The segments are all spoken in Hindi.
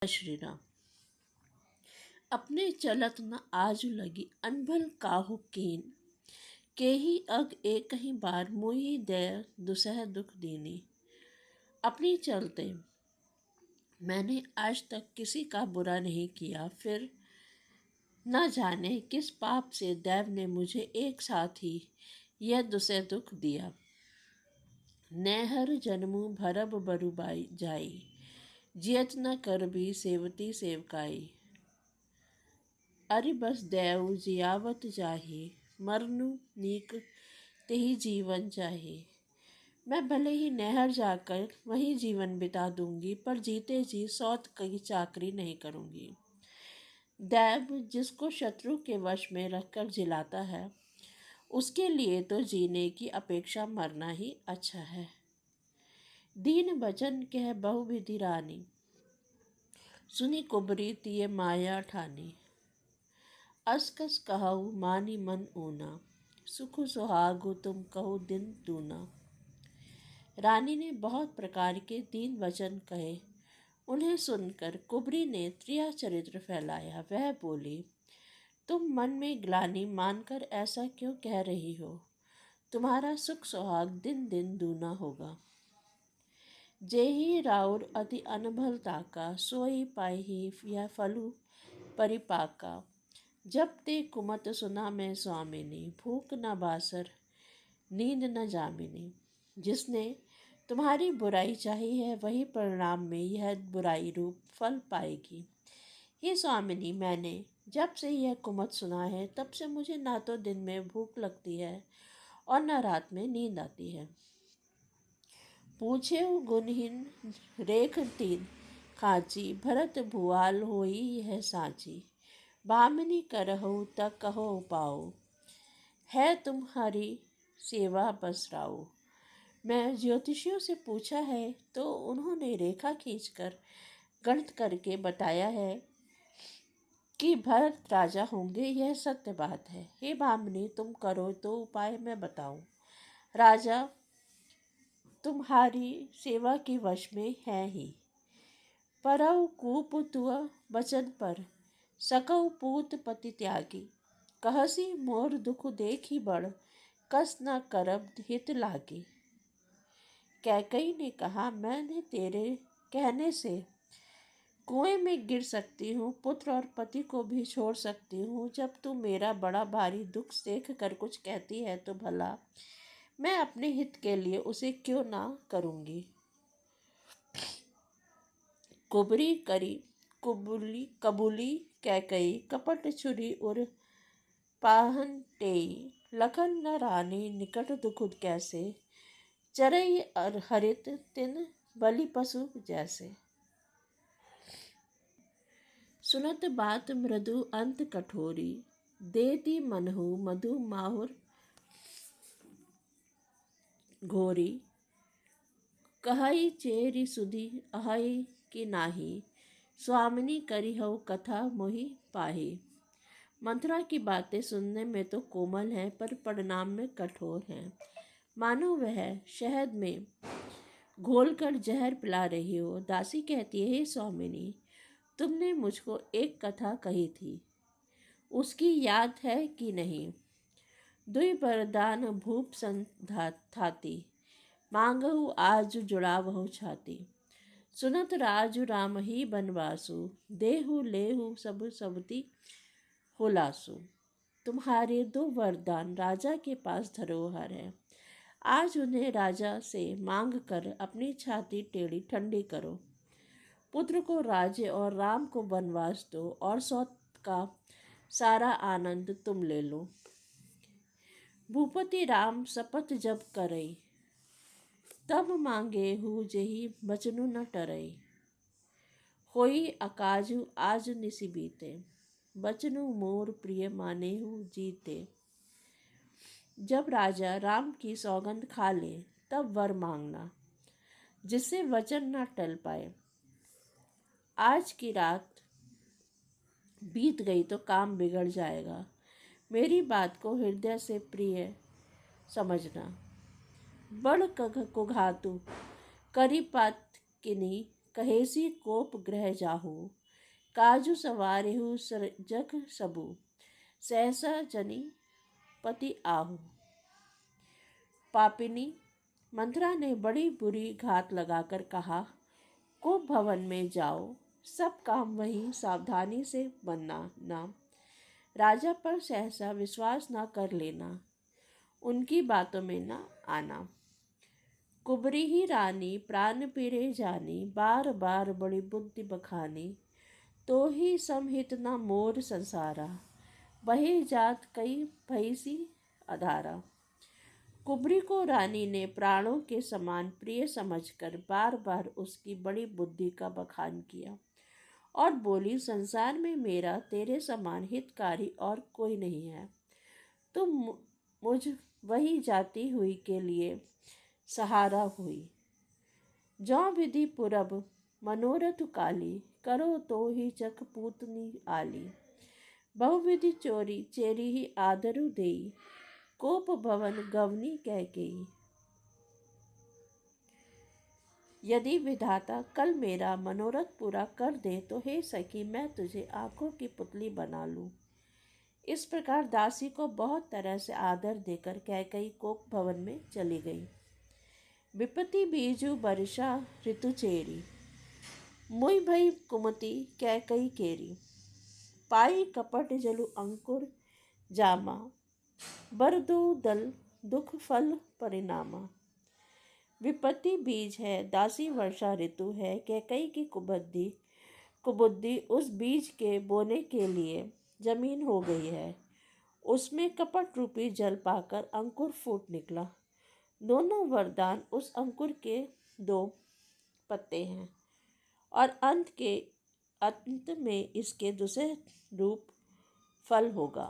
श्री राम। अपने चलत न आजु लगी अनभल काहू कीन, केही अग एक ही बार मुहि दय दुसह दुख दीनी। अपनी चलते मैंने आज तक किसी का बुरा नहीं किया, फिर न जाने किस पाप से दैव ने मुझे एक साथ ही यह दुसह दुख दिया। नहर जन्मू भरब बरुबाई जाई, जियत न कर भी सेवती सेवकाई। अरि बस दैव जियावत जाहि, मरनु नीक तेहि जीवन चाहे। मैं भले ही नहर जाकर वहीं जीवन बिता दूंगी, पर जीते जी सौत की चाकरी नहीं करूंगी। दैव जिसको शत्रु के वश में रखकर जिलाता है, उसके लिए तो जीने की अपेक्षा मरना ही अच्छा है। दीन बचन कह बहुविधि रानी, सुनी कुबरी तिये माया ठानी। असकस कहु मानी मन ऊना, सुख सुहागु तुम कहो दिन दूना। रानी ने बहुत प्रकार के दीन वचन कहे। उन्हें सुनकर कुबरी ने त्रिया चरित्र फैलाया। वह बोली, तुम मन में ग्लानि मानकर ऐसा क्यों कह रही हो? तुम्हारा सुख सुहाग दिन दिन दूना होगा। जेहि राउर अति अनभल ताका, सोई पाहि यह फलु परिपाका। जब ते कुमत सुना मैं स्वामिनी, भूख न बासर नींद न जामिनी। जिसने तुम्हारी बुराई चाही है, वही परिणाम में यह बुराई रूप फल पाएगी। हे स्वामिनी, मैंने जब से यह कुमत सुना है, तब से मुझे ना तो दिन में भूख लगती है और न रात में नींद आती है। पूछे गुणहीन रेख तीन खाची, भरत भुआल होई यह साची। भामिनी करहु त कहो पाओ, है तुम्हारी सेवा बसराओ। मैं ज्योतिषियों से पूछा है, तो उन्होंने रेखा खींचकर गणित करके बताया है कि भरत राजा होंगे। यह सत्य बात है। हे भामिनी, तुम करो तो उपाय मैं बताऊं। राजा तुम्हारी सेवा के वश में है ही, परौ कूप तुअ बचन पर, सकौ पूत पति त्यागी। कहसी मोर दुख देखी बड़, कस न करब हित लागी। कैकई ने कहा, मैंने तेरे कहने से कुएं में गिर सकती हूँ, पुत्र और पति को भी छोड़ सकती हूँ। जब तू मेरा बड़ा भारी दुख देख कर कुछ कहती है, तो भला मैं अपने हित के लिए उसे क्यों ना करूँगी। कुबरी करी कबूली कैकई, कपट छुरी उर पाहन टेई। लखन न रानी निकट दुख कैसे, चरई हरित तिन बलि पशु जैसे। सुनत बात मृदु अंत कठोरी, देती मनहु मधु माहुर घोरी। कहई चेरी सुधी अहई कि नाही, स्वामिनी करिहउ कथा मोहि पाही। मंथरा की बातें सुनने में तो कोमल हैं, पर परिणाम में कठोर हैं। मानो वह शहद में घोलकर जहर पिला रही हो। दासी कहती है, हे स्वामिनी, तुमने मुझको एक कथा कही थी, उसकी याद है कि नहीं? दुई बरदान भूप संधाती, मांगहु आज जुड़ावहु छाती। सुनत राजु राम ही बनवासु, देहु लेहु सब सबती हुलासु। तुम्हारे दो वरदान राजा के पास धरोहर है। आज उन्हें राजा से मांग कर अपनी छाती टेढ़ी ठंडी करो। पुत्र को राज्य और राम को वनवास दो, और सौत का सारा आनंद तुम ले लो। भूपति राम शपथ जब करई, तब मांगे हु जेहि बचनु न टरई। होई अकाजु आज निसि बीते, बचनु मोर प्रिय मानेहु जीते। जब राजा राम की सौगंध खा ले, तब वर मांगना, जिससे वचन न टल पाए। आज की रात बीत गई तो काम बिगड़ जाएगा। मेरी बात को हृदय से प्रिय समझना। बड़ कुघातु करी पात किनी, कहेसी कोप ग्रह जाहू, काजु सवारेहु जग सबू, सहसा जनी पति आहू। पापिनी मंथरा ने बड़ी बुरी घात लगाकर कहा, कोप भवन में जाओ, सब काम वहीं सावधानी से बनना ना। राजा पर सहसा विश्वास ना कर लेना, उनकी बातों में ना आना। कुबरी ही रानी प्राण पीरे जानी, बार बार बड़ी बुद्धि बखानी, तो ही समहित ना मोर संसारा, बहे जात कई भईसी अधारा। कुबरी को रानी ने प्राणों के समान प्रिय समझकर बार बार उसकी बड़ी बुद्धि का बखान किया और बोली, संसार में मेरा तेरे समान हितकारी और कोई नहीं है। तुम मुझ वही जाती हुई के लिए सहारा हुई। जौ विधि पुरब मनोरथ काली, करो तो ही चक पूतनी आली। बहुविधि चोरी चेरी ही आदरु देई, कोप भवन गवनी कह केई। यदि विधाता कल मेरा मनोरथ पूरा कर दे तो हे सखी, मैं तुझे आंखों की पुतली बना लूं। इस प्रकार दासी को बहुत तरह से आदर देकर कैकई कोप भवन में चली गई। विपत्ति बीजू वर्षा ऋतु चेरी, मुई भई कुमति कैकई केरी। पाई कपट जलु अंकुर जामा, बरदो दल दुख फल परिणामा। विपत्ति बीज है, दासी वर्षा ऋतु है, कैकई की कुबुद्धि उस बीज के बोने के लिए जमीन हो गई है। उसमें कपट रूपी जल पाकर अंकुर फूट निकला। दोनों वरदान उस अंकुर के 2 पत्ते हैं और अंत में इसके दूसरे रूप फल होगा।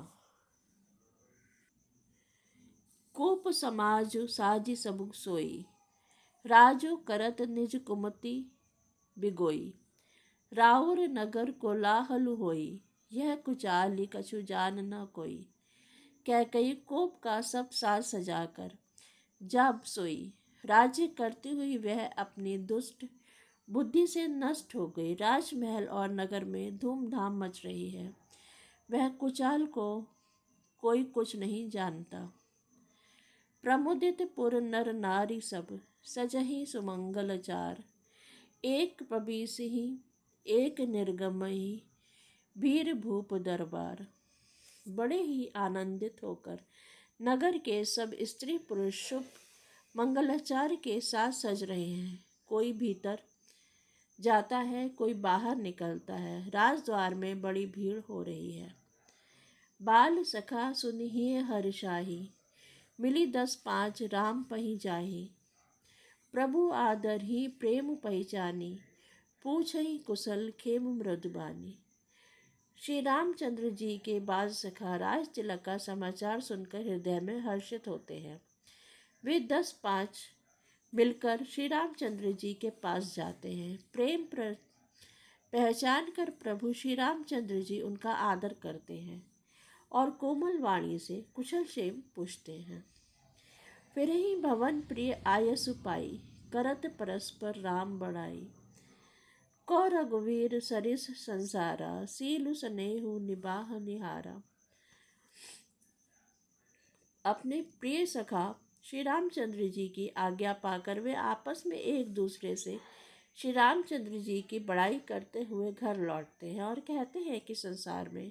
कोप समाजु साजी सबु सोई, राजो करत निज कुमति बिगोई। राउर नगर कोलाहल होई, यह कुचाली कछु जान न कोई। कैकई कोप का सब साज सजाकर जब सोई। राज्य करती हुई वह अपनी दुष्ट बुद्धि से नष्ट हो गई। राजमहल और नगर में धूमधाम मच रही है। वह कुचाल को कोई कुछ नहीं जानता। प्रमुदित पुर नर नारी सब, सजहि सुमंगल चार। एक प्रबीसहि एक निर्गमहि, वीर भूप दरबार। बड़े ही आनंदित होकर नगर के सब स्त्री पुरुष शुभ मंगलाचार के साथ सज रहे हैं। कोई भीतर जाता है, कोई बाहर निकलता है। राजद्वार में बड़ी भीड़ हो रही है। बाल सखा सुनिहिए हर्षाही, मिली 10-5 राम पही जाही। प्रभु आदर ही प्रेम पहचानी, पूछहि कुशल खेम मृदुबानी। श्री रामचंद्र जी के बाल सखा राज तिलक का समाचार सुनकर हृदय में हर्षित होते हैं। वे 10-5 मिलकर श्री रामचंद्र जी के पास जाते हैं। प्रेम पहचान कर प्रभु श्री रामचंद्र जी उनका आदर करते हैं और कोमल वाणी से कुशल क्षेम पूछते हैं। फिर ही भवन प्रिय आयसु पाई, करत परस्पर राम बड़ाई। को रघुवीर सरिस संसारा, सीलु स्नेहु निबाह निहारा। अपने प्रिय सखा श्री रामचंद्र जी की आज्ञा पाकर वे आपस में एक दूसरे से श्री रामचंद्र जी की बड़ाई करते हुए घर लौटते हैं और कहते हैं कि संसार में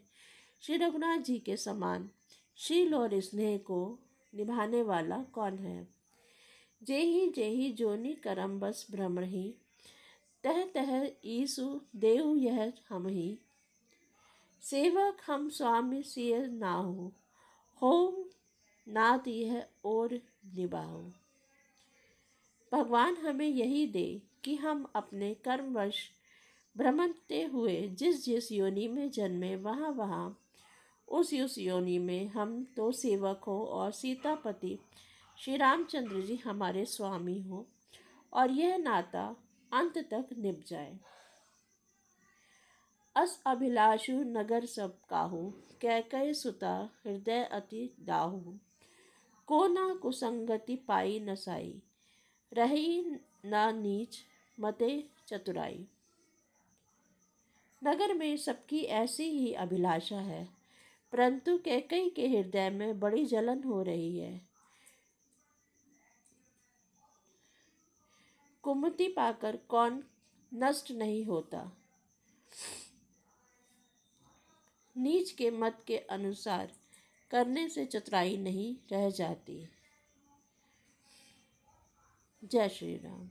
श्री रघुनाथ जी के समान शील और स्नेह को निभाने वाला कौन है। जेहि जोनि करम बस भ्रमहि, तह तह ईसु देव यह हमहि। सेवक हम स्वामी सिय नाहु, हो नात यह और निभाओ। भगवान हमें यही दे कि हम अपने कर्मवश भ्रमणते हुए जिस जिस योनि में जन्मे वहाँ उस योनि में हम तो सेवक हो और सीतापति श्री रामचंद्र जी हमारे स्वामी हो और यह नाता अंत तक निभ जाए। अस अभिलाषु नगर सब काहू, कैकय सुता हृदय अति दाहू। को ना कुसंगति पाई नसाई, रही ना नीच मते चतुराई। नगर में सबकी ऐसी ही अभिलाषा है, परंतु कैकई के हृदय में बड़ी जलन हो रही है। कुमति पाकर कौन नष्ट नहीं होता। नीच के मत के अनुसार करने से चतुराई नहीं रह जाती। जय श्री राम।